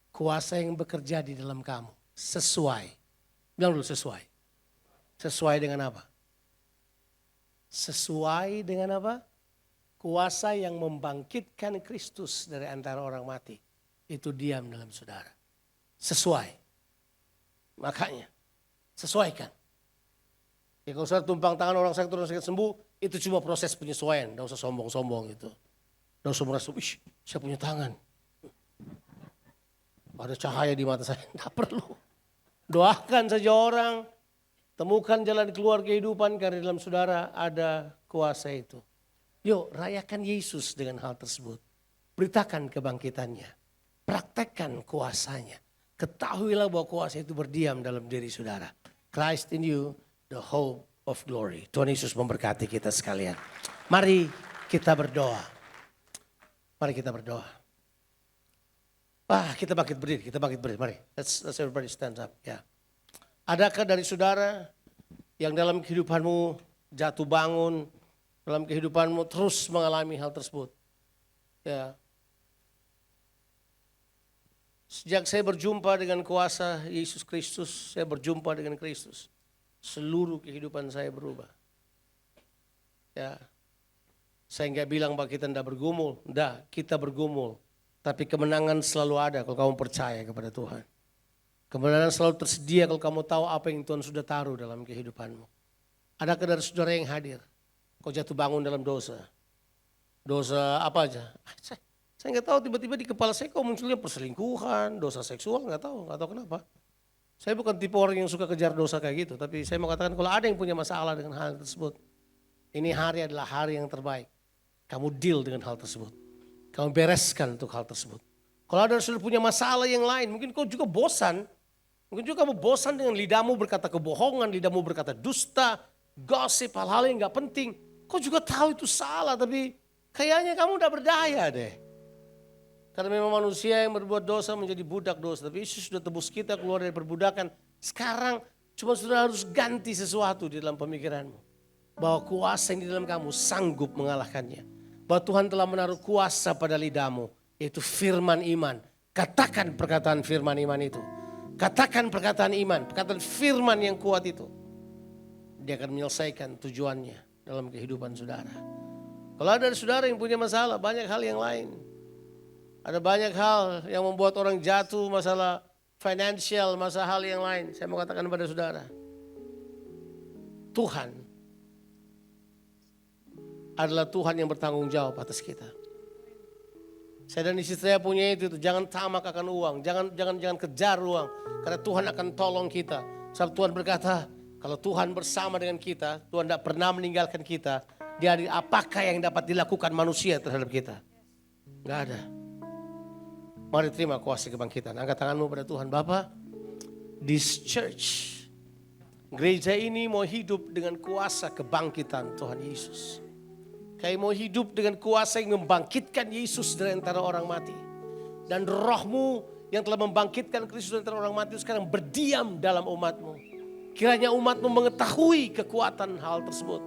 Kuasa yang bekerja di dalam kamu sesuai. Bilang dulu sesuai. Sesuai dengan apa? Sesuai dengan apa? Kuasa yang membangkitkan Kristus dari antara orang mati. Itu diam dalam saudara. Sesuai. Makanya, sesuaikan. Ya kalau saudara tumpang tangan orang sakit sembuh, itu cuma proses penyesuaian. Tidak usah sombong-sombong itu. Tidak usah merasa, wih saya punya tangan. Ada cahaya di mata saya. Tidak perlu. Doakan saja orang. Temukan jalan keluar kehidupan karena dalam saudara ada kuasa itu. Yuk rayakan Yesus dengan hal tersebut. Beritakan kebangkitannya. Praktekkan kuasanya. Ketahuilah bahwa kuasa itu berdiam dalam diri saudara. Christ in you, the hope of glory. Tuhan Yesus memberkati kita sekalian. Mari kita berdoa. Mari kita berdoa. Kita bangkit berdiri, Mari, let's everybody stand up. Ya. Adakah dari saudara yang dalam kehidupanmu jatuh bangun, dalam kehidupanmu terus mengalami hal tersebut? Ya. Sejak saya berjumpa dengan kuasa Yesus Kristus, saya berjumpa dengan Kristus. Seluruh kehidupan saya berubah. Ya. Saya enggak bilang bahwa kita tidak bergumul. Tidak, kita bergumul. Tapi kemenangan selalu ada kalau kamu percaya kepada Tuhan. Kemenangan selalu tersedia kalau kamu tahu apa yang Tuhan sudah taruh dalam kehidupanmu. Adakah dari saudara yang hadir? Kau jatuh bangun dalam dosa. Dosa apa aja? Saya nggak tahu, tiba-tiba di kepala saya kok munculnya perselingkuhan, dosa seksual, nggak tahu kenapa. Saya bukan tipe orang yang suka kejar dosa kayak gitu. Tapi saya mau katakan kalau ada yang punya masalah dengan hal tersebut. Ini hari adalah hari yang terbaik. Kamu deal dengan hal tersebut. Kamu bereskan untuk hal tersebut. Kalau ada sudah punya masalah yang lain, mungkin kau juga bosan. Mungkin juga kamu bosan dengan lidahmu berkata kebohongan, lidahmu berkata dusta, gosip, hal-hal yang gak penting. Kau juga tahu itu salah, tapi kayaknya kamu udah berdaya deh. Karena memang manusia yang berbuat dosa menjadi budak dosa. Tapi Yesus sudah tebus kita keluar dari perbudakan. Sekarang cuma sudah harus ganti sesuatu di dalam pemikiranmu. Bahwa kuasa yang di dalam kamu sanggup mengalahkannya. Bahwa Tuhan telah menaruh kuasa pada lidahmu. Yaitu firman iman. Katakan perkataan firman iman itu. Katakan perkataan iman. Perkataan firman yang kuat itu. Dia akan menyelesaikan tujuannya dalam kehidupan saudara. Kalau ada saudara yang punya masalah, banyak hal yang lain. Ada banyak hal yang membuat orang jatuh, masalah financial, masalah hal yang lain. Saya mau katakan kepada saudara. Tuhan adalah Tuhan yang bertanggung jawab atas kita. Saya dan istri saya punya itu, jangan tamak akan uang, jangan kejar uang, karena Tuhan akan tolong kita. Sebab Tuhan berkata, kalau Tuhan bersama dengan kita, Tuhan tidak pernah meninggalkan kita. Jadi apakah yang dapat dilakukan manusia terhadap kita? Gak ada. Mari terima kuasa kebangkitan. Angkat tanganmu pada Tuhan. Bapa, this church, gereja ini mau hidup dengan kuasa kebangkitan Tuhan Yesus. Kami mau hidup dengan kuasa yang membangkitkan Yesus dari antara orang mati. Dan rohmu yang telah membangkitkan Kristus dari antara orang mati sekarang berdiam dalam umatmu. Kiranya umatmu mengetahui kekuatan hal tersebut.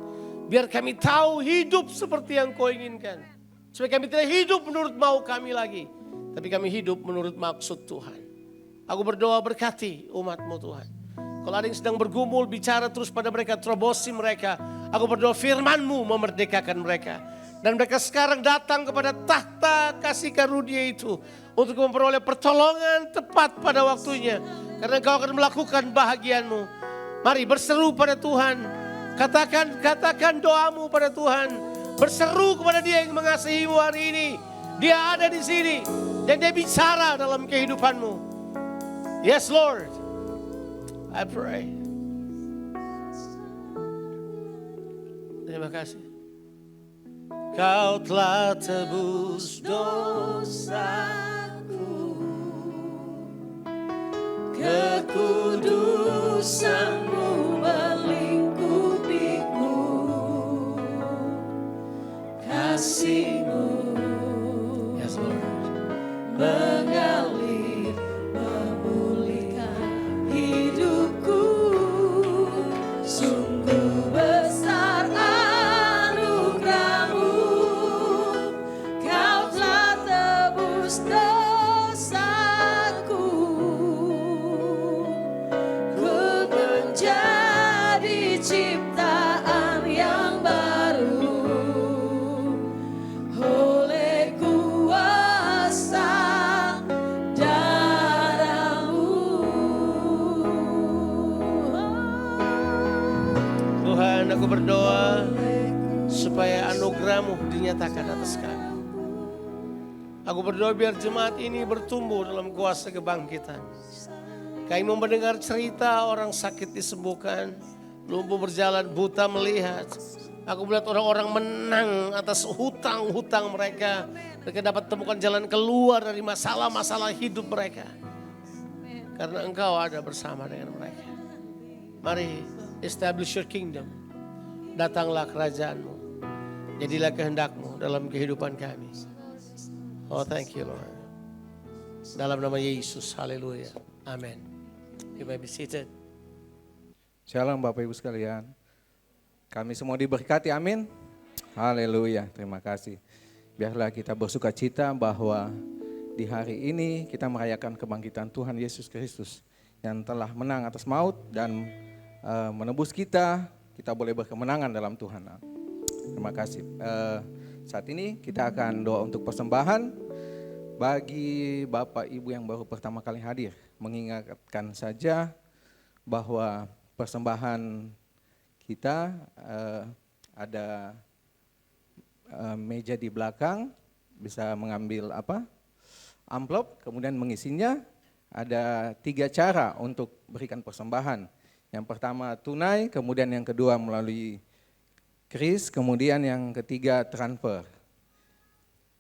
Biar kami tahu hidup seperti yang kau inginkan. Supaya kami tidak hidup menurut mau kami lagi. Tapi kami hidup menurut maksud Tuhan. Aku berdoa berkati umatmu Tuhan. Kalau ada yang sedang bergumul, bicara terus pada mereka, terobosi mereka. Aku berdoa firman-Mu memerdekakan mereka. Dan mereka sekarang datang kepada tahta kasih karunia itu. Untuk memperoleh pertolongan tepat pada waktunya. Karena Engkau akan melakukan bahagian-Mu. Mari berseru pada Tuhan. Katakan doamu pada Tuhan. Berseru kepada Dia yang mengasihimu hari ini. Dia ada di sini. Dan Dia bicara dalam kehidupanmu. Yes Lord. I pray. Terima kasih. Kau telah tebus dosaku. Kekudusan-Mu melingkupiku. Kasih-Mu Yes Lord. mengalir, memulihkan hidupku. Sungguh besar anugerah-Mu. Kau telah tebus dosaku. Ku menjadi ciptaan yang baru. Oleh kuasa darah-Mu. Tuhan, aku berdoa supaya anugerah-Mu dinyatakan atas kami. Aku berdoa biar jemaat ini bertumbuh dalam kuasa kebangkitan. Kami mau mendengar cerita orang sakit disembuhkan, lumpuh berjalan, buta melihat. Aku melihat orang-orang menang atas hutang-hutang mereka. Mereka dapat temukan jalan keluar dari masalah-masalah hidup mereka. Karena Engkau ada bersama dengan mereka. Mari establish your kingdom. Datanglah kerajaan-Mu. Jadilah kehendak-Mu dalam kehidupan kami. Oh thank you Lord. Dalam nama Yesus, haleluya. Amin. You may be seated. Shalom Bapak Ibu sekalian. Kami semua diberkati, amin. Haleluya, terima kasih. Biarlah kita bersuka cita bahwa di hari ini kita merayakan kebangkitan Tuhan Yesus Kristus yang telah menang atas maut dan menebus kita boleh berkemenangan dalam Tuhan. Terima kasih. Saat ini kita akan doa untuk persembahan bagi Bapak Ibu yang baru pertama kali hadir. Mengingatkan saja bahwa persembahan kita ada meja di belakang, bisa mengambil amplop, kemudian mengisinya. Ada 3 cara untuk berikan persembahan. Yang pertama tunai, kemudian yang kedua melalui kris, kemudian yang ketiga transfer.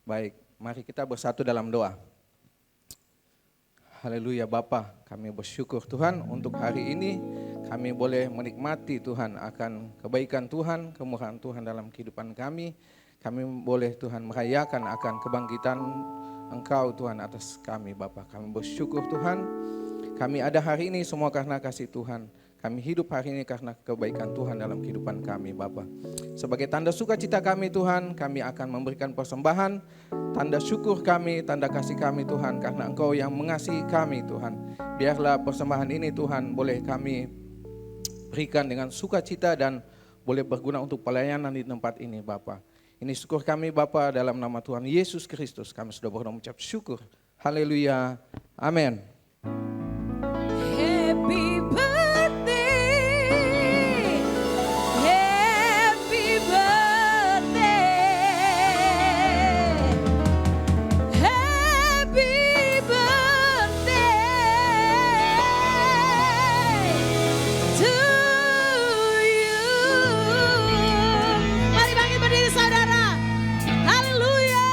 Baik, mari kita bersatu dalam doa. Haleluya Bapa, kami bersyukur Tuhan untuk hari ini kami boleh menikmati Tuhan akan kebaikan Tuhan, kemurahan Tuhan dalam kehidupan kami. Kami boleh Tuhan merayakan akan kebangkitan Engkau Tuhan atas kami Bapa. Kami bersyukur Tuhan, kami ada hari ini semua karena kasih Tuhan. Kami hidup hari ini karena kebaikan Tuhan dalam kehidupan kami Bapa. Sebagai tanda sukacita kami Tuhan, kami akan memberikan persembahan, tanda syukur kami, tanda kasih kami Tuhan, karena Engkau yang mengasihi kami Tuhan. Biarlah persembahan ini Tuhan boleh kami berikan dengan sukacita dan boleh berguna untuk pelayanan di tempat ini Bapa. Ini syukur kami Bapa dalam nama Tuhan Yesus Kristus. Kami sudah berdoa mengucap syukur. Haleluya. Amin. Happy birthday, happy birthday, happy birthday to you. Mari bangkit berdiri saudara. Haleluya.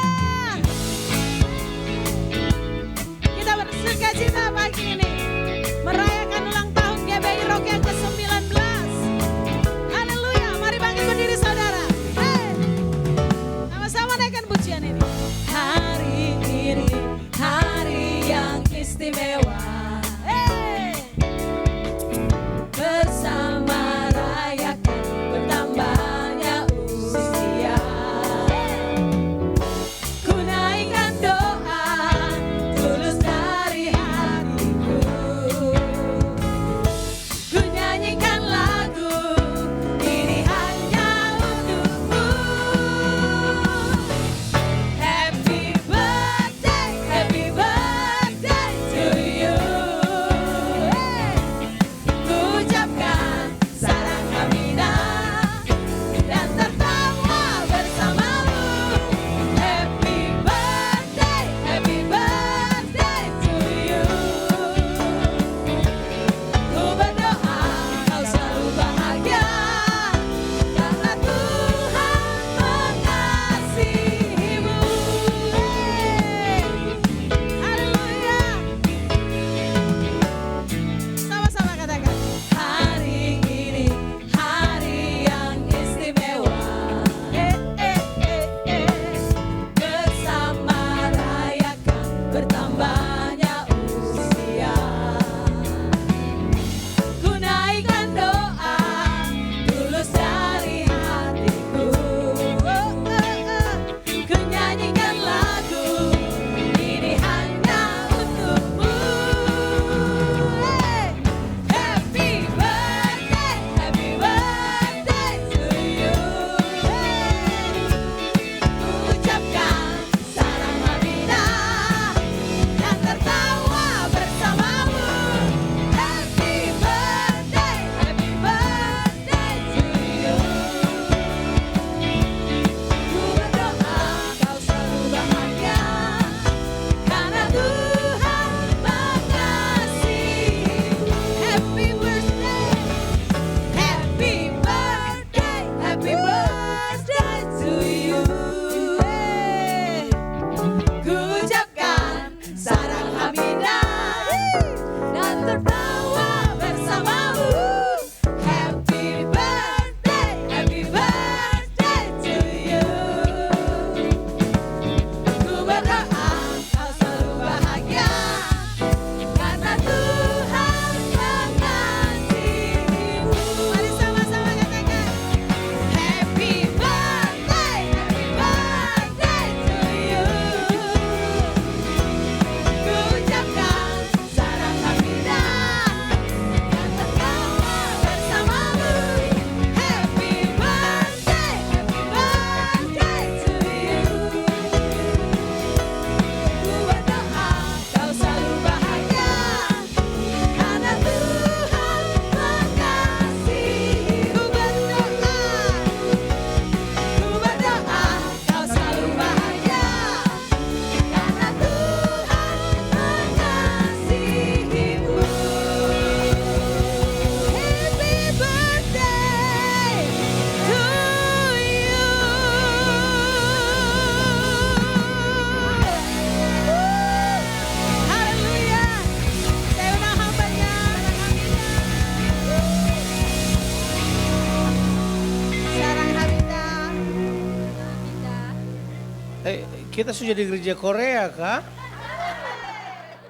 Kita sudah di gereja Korea kah?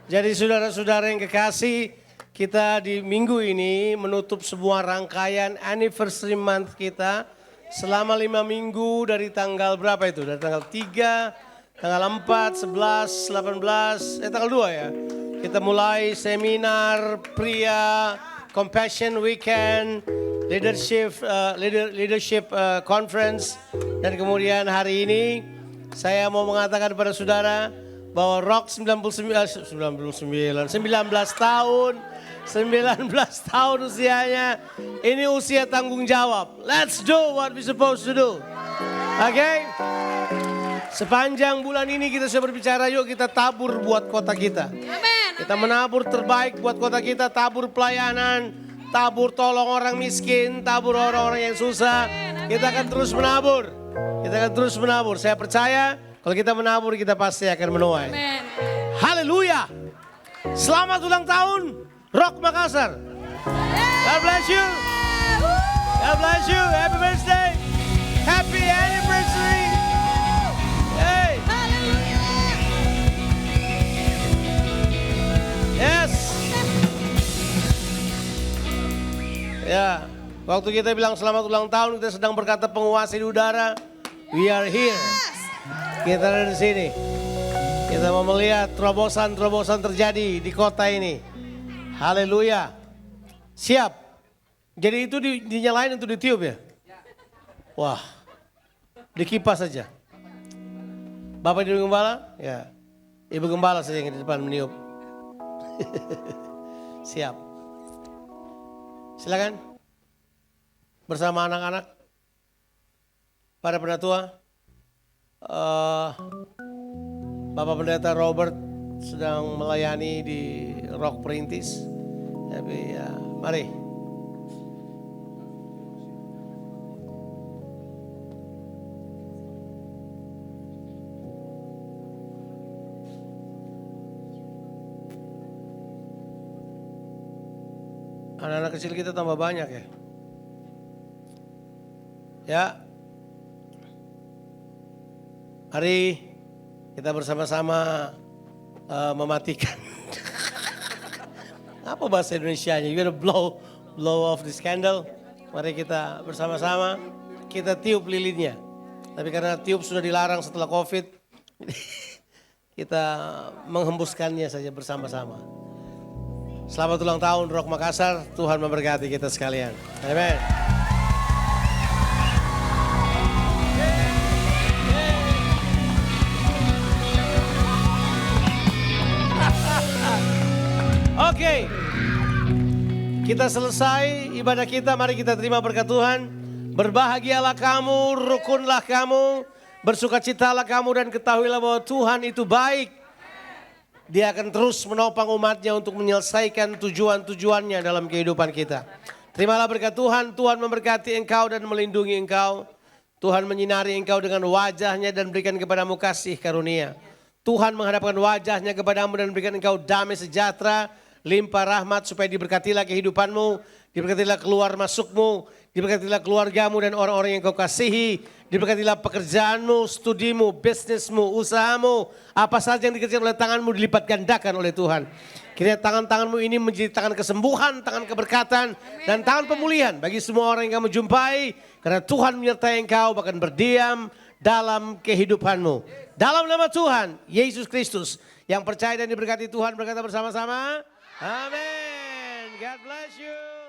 Jadi saudara-saudara yang kekasih, kita di minggu ini menutup semua rangkaian anniversary month kita. Selama 5 minggu dari tanggal berapa itu? Dari tanggal 3, tanggal 4, 11, 18, tanggal 2 ya. Kita mulai seminar pria, compassion weekend, leadership conference. Dan kemudian hari ini saya mau mengatakan kepada saudara bahwa Rock 19 tahun usianya. Ini usia tanggung jawab. Let's do what we supposed to do. Oke? Sepanjang bulan ini kita sudah berbicara, yuk kita tabur buat kota kita. Kita menabur terbaik buat kota kita, tabur pelayanan, tabur tolong orang miskin, tabur orang-orang yang susah. Kita akan terus menabur. Kita akan terus menabur. Saya percaya kalau kita menabur kita pasti akan menuai. Haleluya. Selamat ulang tahun Rock Makassar. God bless you. God bless you. Happy birthday. Happy anniversary. Hey. Yes. Ya, waktu kita bilang selamat ulang tahun, kita sedang berkata penguasa di udara. We are here. Kita ada di sini. Kita mau melihat terobosan-terobosan terjadi di kota ini. Haleluya. Siap. Jadi itu dinyalain untuk ditiup ya? Wah. Dikipas saja. Bapak Ibu Gembala? Ya. Ibu Gembala saja yang di depan meniup. Siap. Silakan. Bersama anak-anak. Para penatua. Bapak Pendeta Robert sedang melayani di Rock Perintis. Tapi ya, mari. Anak-anak kecil kita tambah banyak ya. Ya. Mari kita bersama-sama mematikan. Apa bahasa Indonesianya? You gotta blow off this candle. Mari kita bersama-sama kita tiup lilinnya. Tapi karena tiup sudah dilarang setelah COVID, kita menghembuskannya saja bersama-sama. Selamat ulang tahun Rock Makassar. Tuhan memberkati kita sekalian. Amin. Oke, kita selesai ibadah kita, mari kita terima berkat Tuhan. Berbahagialah kamu, rukunlah kamu, bersukacitalah kamu dan ketahuilah bahwa Tuhan itu baik. Dia akan terus menopang umatnya untuk menyelesaikan tujuan-tujuannya dalam kehidupan kita. Terimalah berkat Tuhan, Tuhan memberkati engkau dan melindungi engkau. Tuhan menyinari engkau dengan wajahnya dan berikan kepadamu kasih karunia. Tuhan menghadapkan wajahnya kepadamu dan berikan engkau damai sejahtera, limpah rahmat supaya diberkatilah kehidupanmu, diberkatilah keluar masukmu, diberkatilah keluargamu dan orang-orang yang kau kasihi, diberkatilah pekerjaanmu, studimu, bisnismu, usahamu, apa saja yang dikerjakan oleh tanganmu dilipat gandakan oleh Tuhan. Kiranya tangan-tanganmu ini menjadi tangan kesembuhan, tangan keberkatan, dan tangan pemulihan bagi semua orang yang kamu jumpai, karena Tuhan menyertai engkau bahkan berdiam dalam kehidupanmu. Dalam nama Tuhan, Yesus Kristus, yang percaya dan diberkati Tuhan berkata bersama-sama. Amen. God bless you.